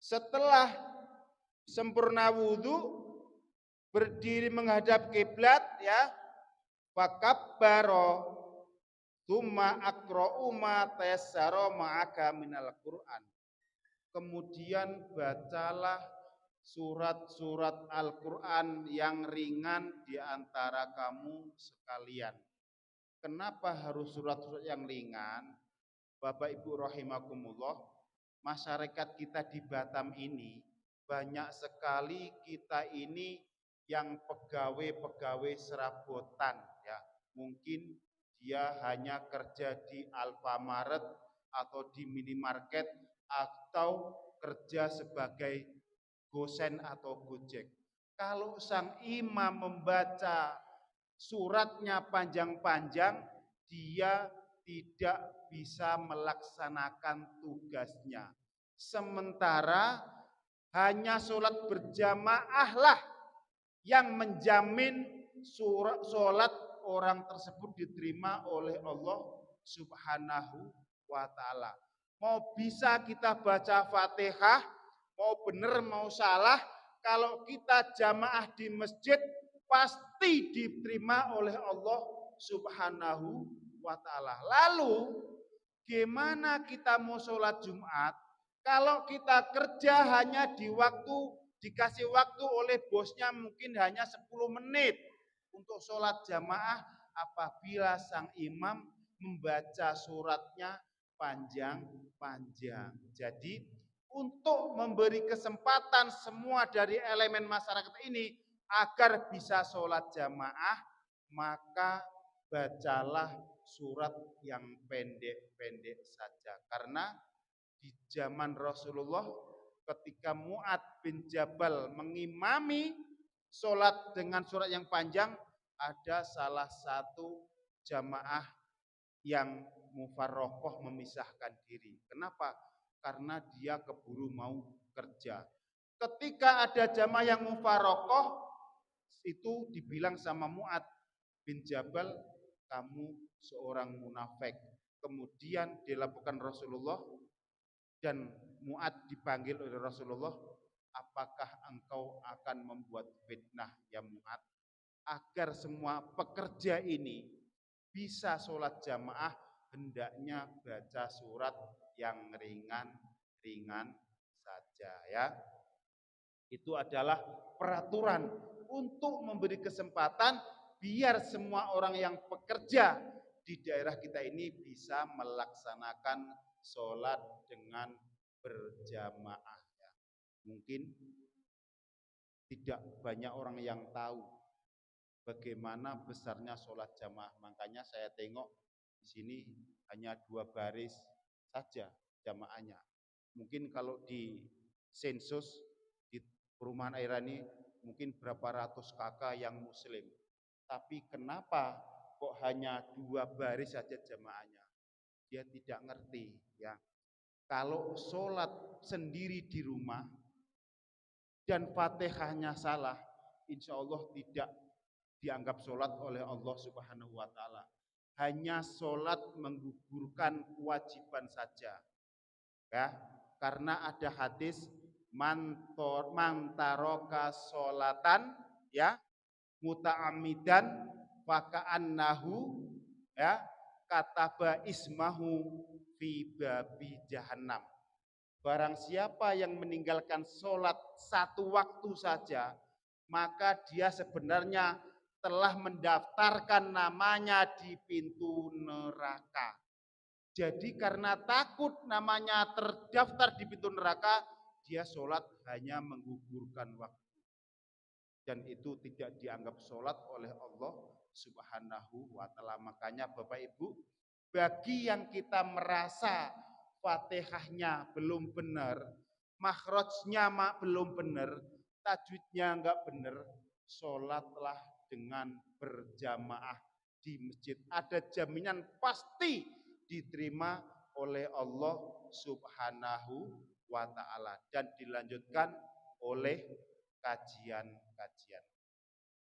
Setelah sempurna wudhu, berdiri menghadap kiblat, ya, fakabbaro tsumma aqra'u ma tayassara ma'aka minal Qur'an. Kemudian bacalah surat-surat Al-Quran yang ringan di antara kamu sekalian. Kenapa harus surat-surat yang ringan? Bapak Ibu rahimakumullah, masyarakat kita di Batam ini banyak sekali kita ini yang pegawai-pegawai serabutan, ya. Mungkin dia hanya kerja di Alfamaret atau di minimarket atau kerja sebagai gosen atau gojek. Kalau sang imam membaca suratnya panjang-panjang, dia tidak bisa melaksanakan tugasnya. Sementara hanya sholat berjamaahlah yang menjamin sholat orang tersebut diterima oleh Allah Subhanahu wa ta'ala. Mau bisa kita baca Fatihah, mau benar mau salah, kalau kita jamaah di masjid pasti diterima oleh Allah Subhanahu wa ta'ala. Lalu gimana kita mau sholat Jumat kalau kita kerja hanya dikasih waktu oleh bosnya mungkin hanya 10 menit untuk sholat jamaah apabila sang imam membaca suratnya panjang-panjang. Jadi untuk memberi kesempatan semua dari elemen masyarakat ini agar bisa sholat jamaah, maka bacalah surat yang pendek-pendek saja. Karena di zaman Rasulullah ketika Mu'adz bin Jabal mengimami sholat dengan surat yang panjang, ada salah satu jamaah yang mufarroqoh memisahkan diri. Kenapa? Karena dia keburu mau kerja. Ketika ada jamaah yang mufarroqoh, itu dibilang sama Mu'adz bin Jabal, kamu seorang munafik. Kemudian dilaporkan Rasulullah dan Mu'adz dipanggil oleh Rasulullah, apakah engkau akan membuat fitnah ya Mu'adz? Agar semua pekerja ini bisa sholat jamaah, hendaknya baca surat yang ringan-ringan saja, ya. Itu adalah peraturan untuk memberi kesempatan biar semua orang yang bekerja di daerah kita ini bisa melaksanakan sholat dengan berjamaah, ya. Mungkin tidak banyak orang yang tahu bagaimana besarnya sholat jamaah. Makanya saya tengok di sini hanya 2 baris saja jamaahnya. Mungkin kalau di sensus di perumahan Airani mungkin berapa ratus kakak yang muslim. Tapi kenapa kok hanya 2 baris saja jamaahnya? Dia tidak ngerti, ya. Kalau sholat sendiri di rumah dan Fatihahnya salah, insya Allah tidak dianggap sholat oleh Allah Subhanahu wa ta'ala. Hanya sholat menggugurkan kewajiban saja, ya. Karena ada hadis mantaroka sholatan, ya, muta'amidan faka'annahu, ya, kataba ismahu fi babi jahannam. Barang siapa yang meninggalkan sholat 1 waktu saja, maka dia sebenarnya telah mendaftarkan namanya di pintu neraka. Jadi karena takut namanya terdaftar di pintu neraka, dia sholat hanya menggugurkan waktu. Dan itu tidak dianggap sholat oleh Allah Subhanahu wa ta'ala. Makanya Bapak Ibu, bagi yang kita merasa Fatihahnya belum benar, makhrajnya belum benar, tajwidnya enggak benar, sholatlah dengan berjamaah di masjid. Ada jaminan pasti diterima oleh Allah Subhanahu wa ta'ala dan dilanjutkan oleh kajian-kajian.